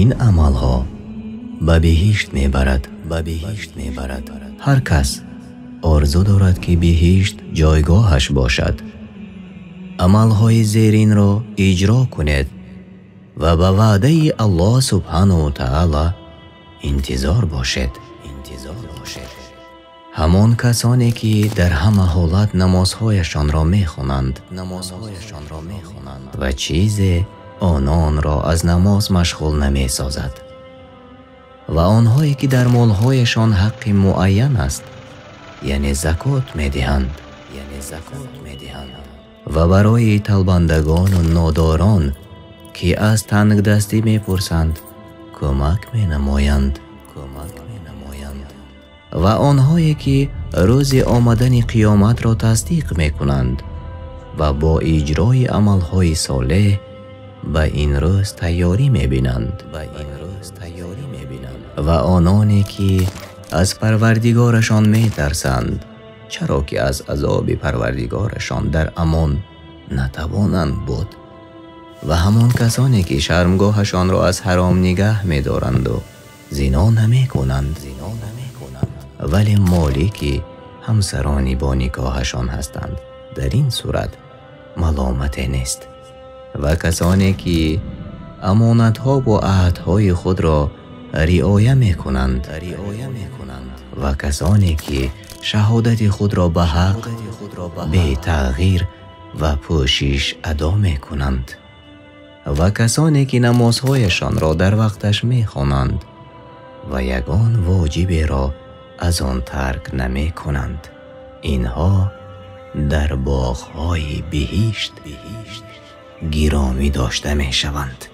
این عملها به بهشت میبرد. هر کس آرزو دارد که بهشت جایگاهش باشد. عملهای زیرین را اجرا کنید و به وعده الله سبحانه و تعالی انتظار باشد. همان کسانی که در همه حالت نمازهایشان را میخوانند و چیزی آنان را از نماز مشغول نمیسازد و آنهایی که در مالهایشان حق معین است یعنی زکات میدهند و برای طلبندگان و ناداران که از تنگ دستی میپرسند کمک مینمایند و آنهایی که روز آمدن قیامت را تصدیق میکنند و با اجرای عملهای صالح به این روز تیاری میبینند و آنانی که از پروردگارشان میترسند چرا که از عذاب پروردگارشان در امان نتوانند بود و همان کسانی که شرمگاهشان را از حرام نگه می‌دارند و زنا نمی‌کنند ولی مالی که همسرانی با نکاحشان هستند در این صورت ملامت نیست و کسانی که امانت‌ها و عهدهای خود را رعایت می‌کنند و کسانی که شهادت خود را به حق به تغییر و پوشش ادا می‌کنند و کسانی که نمازهایشان را در وقتش می‌خوانند و یگان واجب را از آن ترک نمی‌کنند اینها در باغ‌های بهشت گرامی داشته می‌شوند.